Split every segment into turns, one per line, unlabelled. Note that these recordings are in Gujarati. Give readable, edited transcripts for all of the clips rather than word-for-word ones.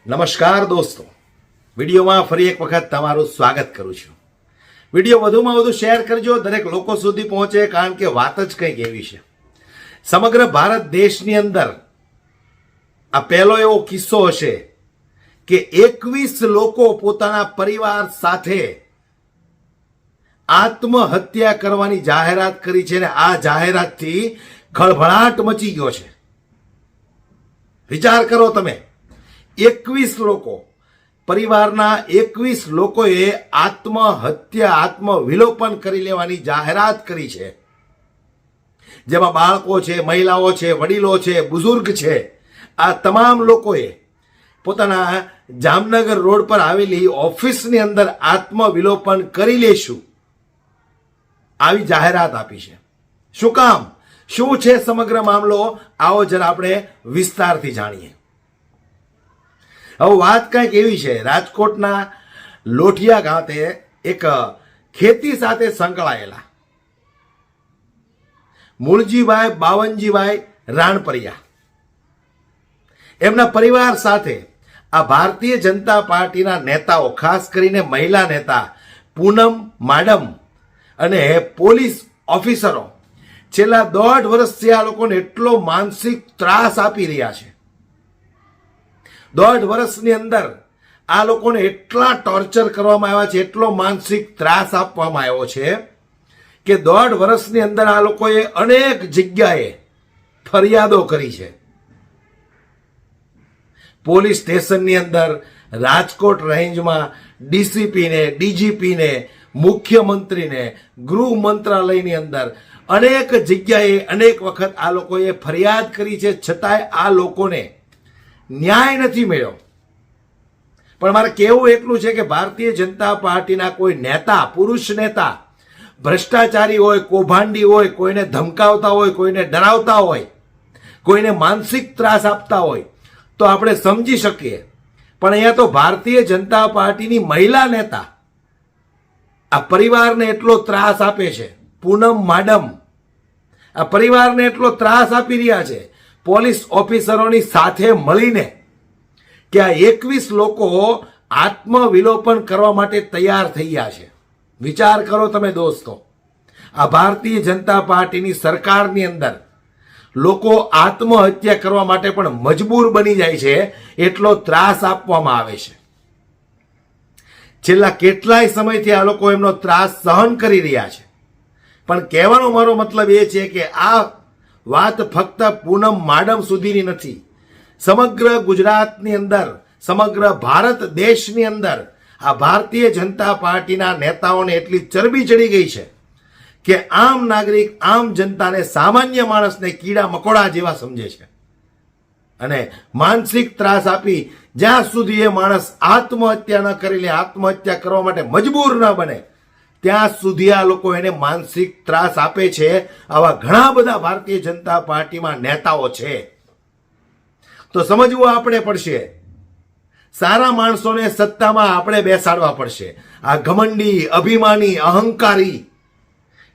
નમસ્કાર દોસ્તો, વિડીયોમાં ફરી એક વખત તમારું સ્વાગત કરું છું. વિડીયો વધુમાં વધુ શેર કરજો, દરેક લોકો સુધી પહોંચે, કારણ કે વાત જ કંઈક એવી છે. સમગ્ર ભારત દેશની અંદર આ પહેલો એવો કિસ્સો હશે કે 21 લોકો પોતાના પરિવાર સાથે આત્મહત્યા કરવાની જાહેરાત કરી છે, અને આ જાહેરાતથી ખળભળાટ મચી ગયો છે. વિચાર કરો તમે, 21 લોકો, પરિવારના 21 લોકોએ આત્મહત્યા, આત્મવિલોપન કરી લેવાની જાહેરાત કરી છે, જેમાં બાળકો છે, મહિલાઓ છે, વડીલો છે, બુઝુર્ગ છે. આ તમામ લોકોએ પોતાના જામનગર રોડ પર આવેલી ઓફિસની અંદર આત્મવિલોપન કરી લેશું આવી જાહેરાત આપી છે. શું કામ, શું છે સમગ્ર મામલો, આવો જરા આપણે વિસ્તારથી જાણીએ. હવે વાત કંઈક એવી છે, રાજકોટના લોઠિયા ગામે એક ખેતી સાથે સંકળાયેલા મૂળજીભાઈ બાવનજીભાઈ રાણપરિયા, એમના પરિવાર સાથે આ ભારતીય જનતા પાર્ટીના નેતાઓ, ખાસ કરીને મહિલા નેતા પૂનમ માડમ અને પોલીસ ઓફિસરો છેલ્લા 1.5 વર્ષથી આ લોકોને એટલો માનસિક ત્રાસ આપી રહ્યા છે. 1.5 વર્ષની અંદર આ લોકોને એટલા ટોર્ચર કરવામાં આવ્યા છે, એટલો માનસિક ત્રાસ આપવામાં આવ્યો છે કે 1.5 વર્ષની અંદર આ લોકોએ અનેક જગ્યાએ ફરિયાદો કરી છે. પોલીસ સ્ટેશનની અંદર, રાજકોટ રેન્જમાં ડીસીપીને, ડીજીપીને, મુખ્યમંત્રીને, ગૃહ મંત્રાલયની અંદર અનેક જગ્યાએ અનેક વખત આ લોકોએ ફરિયાદ કરી છે, છતાંય આ લોકોને ન્યાય નથી મળ્યો. પણ મારે કહેવું એટલું છે કે ભારતીય જનતા પાર્ટીના કોઈ નેતા, પુરુષ નેતા ભ્રષ્ટાચારી હોય, કૌભાંડી હોય, કોઈને ધમકાવતા હોય, કોઈને ડરાવતા હોય, કોઈને માનસિક ત્રાસ આપતા હોય તો આપણે સમજી શકીએ. પણ અહીંયા તો ભારતીય જનતા પાર્ટીની મહિલા નેતા આ પરિવારને એટલો ત્રાસ આપે છે. પૂનમ માડમ આ પરિવારને એટલો ત્રાસ આપી રહ્યા છે પોલીસ ઓફિસરોની સાથે મળીને કે આ 21 લોકો આત્મવિલોપન કરવા માટે તૈયાર થઈ ગયા છે. વિચાર કરો તમે દોસ્તો, આ ભારતીય જનતા પાર્ટીની સરકારની અંદર લોકો આત્મહત્યા કરવા માટે પણ મજબૂર બની જાય છે, એટલો ત્રાસ આપવામાં આવે છે. છેલ્લા કેટલાય સમયથી આ લોકો એમનો ત્રાસ સહન કરી રહ્યા છે. પણ કહેવાનો મારો મતલબ એ છે કે આ વાત ફક્ત પૂનમ માડમ સુધીની નથી. સમગ્ર ગુજરાતની અંદર, સમગ્ર ભારત દેશની અંદર આ ભારતીય જનતા પાર્ટીના નેતાઓને એટલી ચરબી ચડી ગઈ છે કે આમ નાગરિક, આમ જનતાને, સામાન્ય માણસને કીડા મકોડા જેવા સમજે છે, અને માનસિક ત્રાસ આપી જ્યાં સુધી એ માણસ આત્મહત્યા ન કરી લે, આત્મહત્યા કરવા માટે મજબૂર ન બને, ત્યાં સુધી આ લોકો એને માનસિક ત્રાસ આપે છે. આવા ઘણા બધા ભારતીય જનતા પાર્ટીમાં નેતાઓ છે. તો સમજવું આપણે પડશે, સારા માણસોને સત્તામાં આપણે બેસાડવા પડશે. આ ઘમંડી, અભિમાની, અહંકારી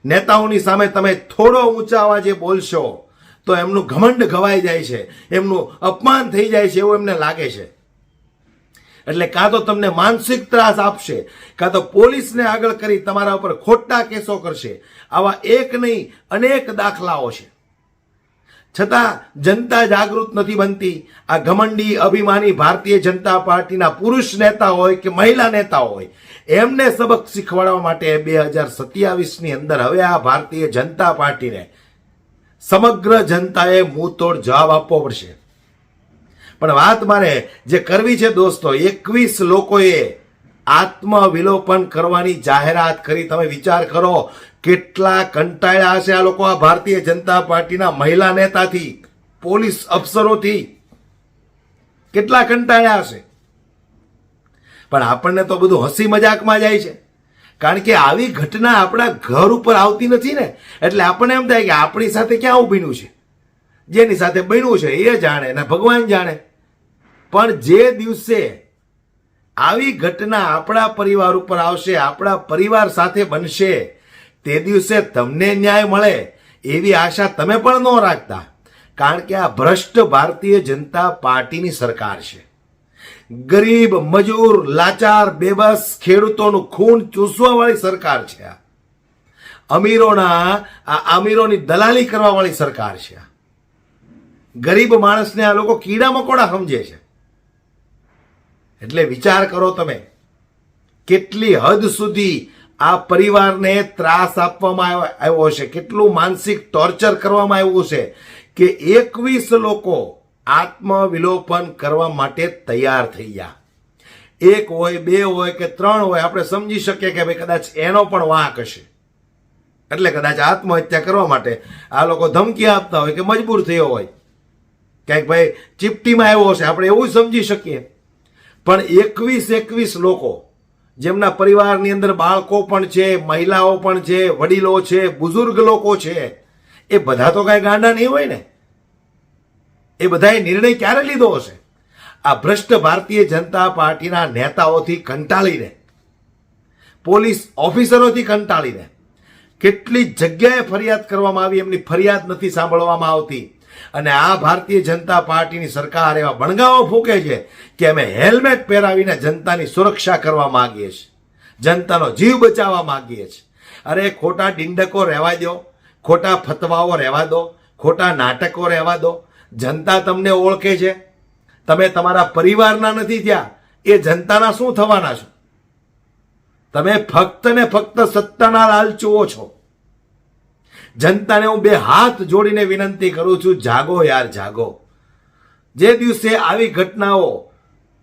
નેતાઓની સામે તમે થોડો ઊંચા અવાજે બોલશો તો એમનું ઘમંડ ઘવાઈ જાય છે, એમનું અપમાન થઈ જાય છે એવું એમને લાગે છે. એટલે કાં તો તમને માનસિક ત્રાસ આપશે, કાં તો પોલીસને આગળ કરી તમારા ઉપર ખોટા કેસો કરશે. આવા એક નહીં, અનેક દાખલાઓ છે. છતાં જનતા જાગૃત નથી બનતી. આ ઘમંડી, અભિમાની ભારતીય જનતા પાર્ટીના પુરુષ નેતા હોય કે મહિલા નેતા હોય, એમને સબક શીખવાડવા માટે 2027ની અંદર હવે આ ભારતીય જનતા પાર્ટીને સમગ્ર જનતાએ મુંહતોડ જવાબ આપવો પડશે. પણ વાત મારે જે કરવી છે દોસ્તો, 21 લોકોએ આત્મવિલોપન કરવાની જાહેરાત કરી. તમે વિચાર કરો કેટલા કંટાળ્યા હશે આ લોકો આ ભારતીય જનતા પાર્ટીના મહિલા નેતાથી, પોલીસ અફસરોથી, કેટલા કંટાળ્યા હશે. પણ આપણને તો બધું હસી મજાકમાં જાય છે, કારણ કે આવી ઘટના આપણા ઘર ઉપર આવતી નથી ને, એટલે આપણને એમ થાય કે આપણી સાથે ક્યાં આવું બન્યું છે. જેની સાથે બન્યું છે એ જાણે ને ભગવાન જાણે. પણ જે દિવસે આવી ઘટના આપણા પરિવાર ઉપર આવશે, આપણા પરિવાર સાથે બનશે, તે દિવસે તમને ન્યાય મળે એવી આશા તમે પણ ન રાખતા. કારણ કે આ ભ્રષ્ટ ભારતીય જનતા પાર્ટીની સરકાર છે. ગરીબ, મજૂર, લાચાર, બેબસ ખેડૂતોનું ખૂન ચૂસવા વાળી સરકાર છે આ. અમીરોની દલાલી કરવા વાળી સરકાર છે આ. ગરીબ માણસને આ લોકો કીડા મકોડા સમજે છે. એટલે વિચાર કરો તમે, કેટલી હદ સુધી આ પરિવારને ત્રાસ આપવામાં આવ્યો છે, કેટલું માનસિક ટોર્ચર કરવામાં આવ્યું છે કે 21 લોકો આત્મવિલોપન કરવા માટે તૈયાર થઈ ગયા. 1 હોય, 2 હોય કે 3 હોય, આપણે સમજી શકીએ કે ભાઈ કદાચ એનો પણ વાંક હશે, એટલે કદાચ આત્મહત્યા કરવા માટે આ લોકો ધમકી આપતા હોય કે મજબૂર થયો હોય, ક્યાંક ભાઈ ચીપટીમાં આવ્યો હશે, આપણે એવું સમજી શકીએ. પણ 21 લોકો, જેમના પરિવારની અંદર બાળકો પણ છે, મહિલાઓ પણ છે, વડીલો છે, બુઝુર્ગ લોકો છે, એ બધા તો કાંઈ ગાંડા નહીં હોય ને. એ બધાએ નિર્ણય ક્યારે લીધો હશે? આ ભ્રષ્ટ ભારતીય જનતા પાર્ટીના નેતાઓથી કંટાળીને, પોલીસ ઓફિસરોથી કંટાળીને કેટલી જગ્યાએ ફરિયાદ કરવામાં આવી, એમની ફરિયાદ નથી સાંભળવામાં આવતી. અને આ ભારતીય જનતા પાર્ટીની સરકાર એવા બણગાઓ ફૂંકે છે કે અમે હેલ્મેટ પહેરાવીને જનતાની સુરક્ષા કરવા માંગીએ છીએ, જનતાનો જીવ બચાવવા માંગીએ છીએ. અરે ખોટા ડિંડકો રહેવા દો, ખોટા ફતવાઓ રહેવા દો, ખોટા નાટકો રહેવા દો. જનતા તમને ઓળખે છે, તમે તમારા પરિવારના નથી થયા, એ જનતાના શું થવાના છો? તમે ફક્ત ને ફક્ત સત્તાના લાલચુઓ છો. જનતાને હું 2 હાથ જોડીને વિનંતી કરું છું, જાગો યાર, જાગો. જે દિવસે આવી ઘટનાઓ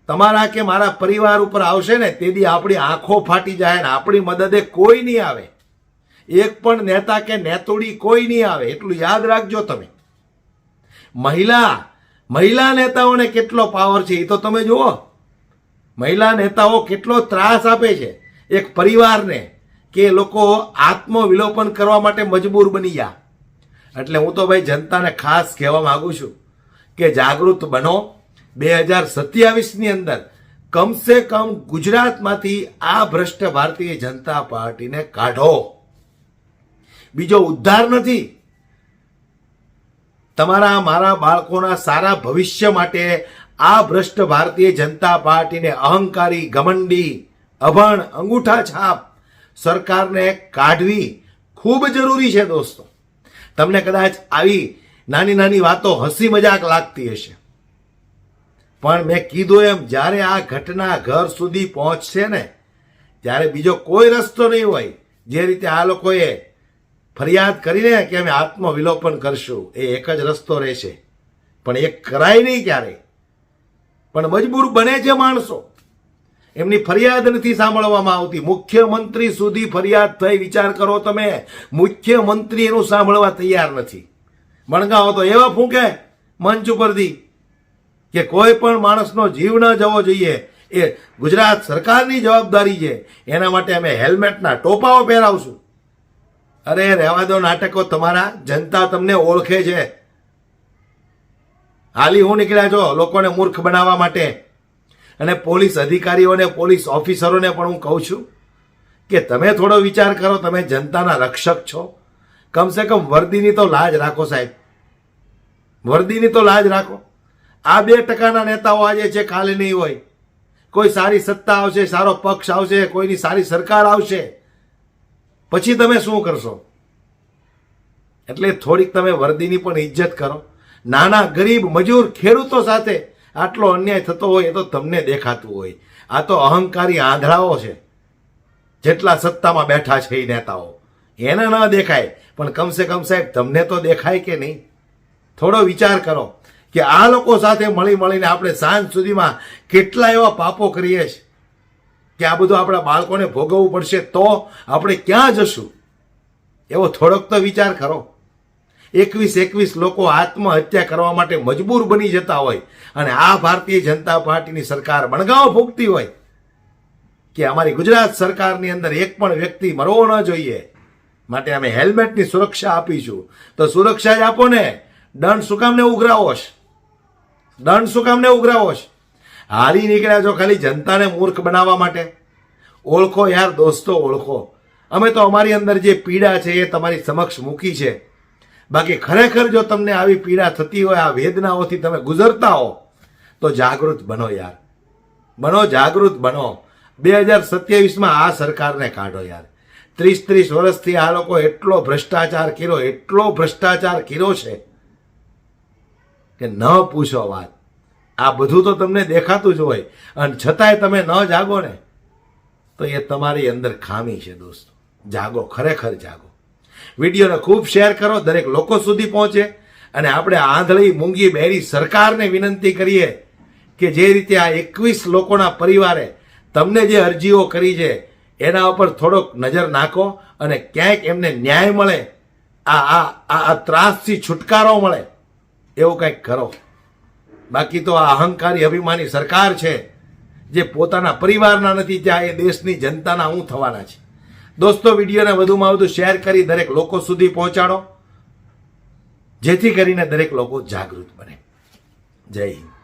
તમારા કે મારા પરિવાર ઉપર આવશે ને, તે દી આપણી આંખો ફાટી જાય ને આપણી મદદે કોઈ નહીં આવે. એક પણ નેતા કે નેતોડી કોઈ નહીં આવે, એટલું યાદ રાખજો તમે. મહિલા નેતાઓને કેટલો પાવર છે એ તો તમે જુઓ. મહિલા નેતાઓ કેટલો ત્રાસ આપે છે એક પરિવારને કે લોકો આત્મવિલોપન કરવા માટે મજબૂર બની ગયા. એટલે હું તો ભાઈ જનતાને ખાસ કહેવા માંગુ છું કે જાગૃત બનો. 2027ની અંદર કમસે કમ ગુજરાતમાંથી આ ભ્રષ્ટ ભારતીય જનતા પાર્ટીને કાઢો. બીજો ઉદ્ધાર નથી. તમારા મારા બાળકોના સારા ભવિષ્ય માટે આ ભ્રષ્ટ ભારતીય જનતા પાર્ટીને અહંકારી, ઘમંડી, અભણ, અંગૂઠા છાપ સરકારને કાઢવી ખૂબ જરૂરી છે દોસ્તો. તમને કદાચ આવી નાની નાની વાતો હસી મજાક લાગતી હશે, પણ મેં કીધું એમ જ્યારે આ ઘટના ઘર સુધી પહોંચશે ને, ત્યારે બીજો કોઈ રસ્તો નહીં હોય. જે રીતે આ લોકોએ ફરિયાદ કરીને કે અમે આત્મવિલોપન કરશું, એ એક જ રસ્તો રહેશે, પણ એ કરાય નહીં ક્યારેય. પણ મજબૂર બને છે માણસો, એમની ફરિયાદ નથી સાંભળવામાં આવતી. મુખ્યમંત્રી સુધી ફરિયાદ થઈ, વિચાર કરો તમે. મુખ્યમંત્રી એનું સાંભળવા તૈયાર નથી. બણગાઓ તો એવા ફૂંકે મંચ ઉપરથી કે કોઈ પણ માણસનો જીવ ન જવો જોઈએ, એ ગુજરાત સરકારની જવાબદારી છે. એના માટે અમે હેલ્મેટના ટોપાઓ પહેરાવશું. અરે રહેવા દો નાટકો તમારા, જનતા તમને ઓળખે છે. હાલી હું નીકળ્યા છો લોકોને મૂર્ખ બનાવવા માટે. અને પોલીસ અધિકારીઓને, પોલીસ ઓફિસરોને પણ હું કહું છું કે તમે થોડો વિચાર કરો. તમે જનતાના રક્ષક છો, કમસે કમ વર્દીની તો લાજ રાખો સાહેબ, વર્દીની તો લાજ રાખો. આ 2% નેતાઓ આજે છે, કાલે નહીં હોય. કોઈ સારી સત્તા આવશે, સારો પક્ષ આવશે, કોઈની સારી સરકાર આવશે, પછી તમે શું કરશો? એટલે થોડીક તમે વર્દીની પણ ઇજ્જત કરો. નાના ગરીબ મજૂર ખેડૂતો સાથે આટલો અન્યાય થતો હોય એ તો તમને દેખાતું હોય. આ તો અહંકારી આંધળાઓ છે, જેટલા સત્તામાં બેઠા છે એ નેતાઓ. એને ન દેખાય, પણ કમસે કમ સાહેબ તમને તો દેખાય કે નહીં? થોડો વિચાર કરો કે આ લોકો સાથે મળીને આપણે સાંજ સુધીમાં કેટલા એવા પાપો કરીએ છીએ કે આ બધું આપણા બાળકોને ભોગવવું પડશે, તો આપણે ક્યાં જશું? એવો થોડોક તો વિચાર કરો. 21 લોકો આત્મહત્યા કરવા માટે મજબૂર બની જતા હોય, અને આ ભારતીય જનતા પાર્ટીની સરકાર બણગાઓ ફૂંકતી હોય કે અમારી ગુજરાત સરકારની અંદર એક પણ વ્યક્તિ મરવો ન જોઈએ, માટે અમે હેલ્મેટની સુરક્ષા આપીશું. તો સુરક્ષા જ આપો ને. દંડ શું કામને ઉઘરાવો છે? દંડ શું કામને ઉઘરાવો છે? હારી નીકળ્યા છો ખાલી જનતાને મૂર્ખ બનાવવા માટે. ઓળખો યાર દોસ્તો, ઓળખો. અમે તો અમારી અંદર જે પીડા છે એ તમારી સમક્ષ મૂકી છે. બાકી ખરેખર જો તમને આવી પીડા થતી હોય, આ વેદનાઓથી તમે ગુજરતા હો, તો જાગૃત બનો યાર. બનો, જાગૃત બનો. 2027માં આ સરકારને કાઢો યાર. 30 વર્ષથી આ લોકો એટલો ભ્રષ્ટાચાર કર્યો છે કે ન પૂછો વાત. આ બધું તો તમને દેખાતું જ હોય અને છતાંય તમે ન જાગો ને તો એ તમારી અંદર ખામી છે દોસ્તો. જાગો, ખરેખર જાગો. વિડીયોને ખૂબ શેર કરો, દરેક લોકો સુધી પહોંચે. અને આપણે આંધળી મૂંગી બહેરી સરકારને વિનંતી કરીએ કે જે રીતે આ 21 લોકોના પરિવારે તમને જે અરજીઓ કરી છે એના ઉપર થોડોક નજર નાખો અને ક્યાંક એમને ન્યાય મળે, આ ત્રાસથી છુટકારો મળે એવું કંઈક કરો. બાકી તો આ અહંકારી અભિમાની સરકાર છે જે પોતાના પરિવારના નથી ત્યાં એ દેશની જનતાના હું થવાના છે. દોસ્તો, વિડીયોને વધુમાં વધુ શેર કરી દરેક લોકો સુધી પહોંચાડો જેથી કરીને દરેક લોકો જાગૃત બને. જય હિન્દ.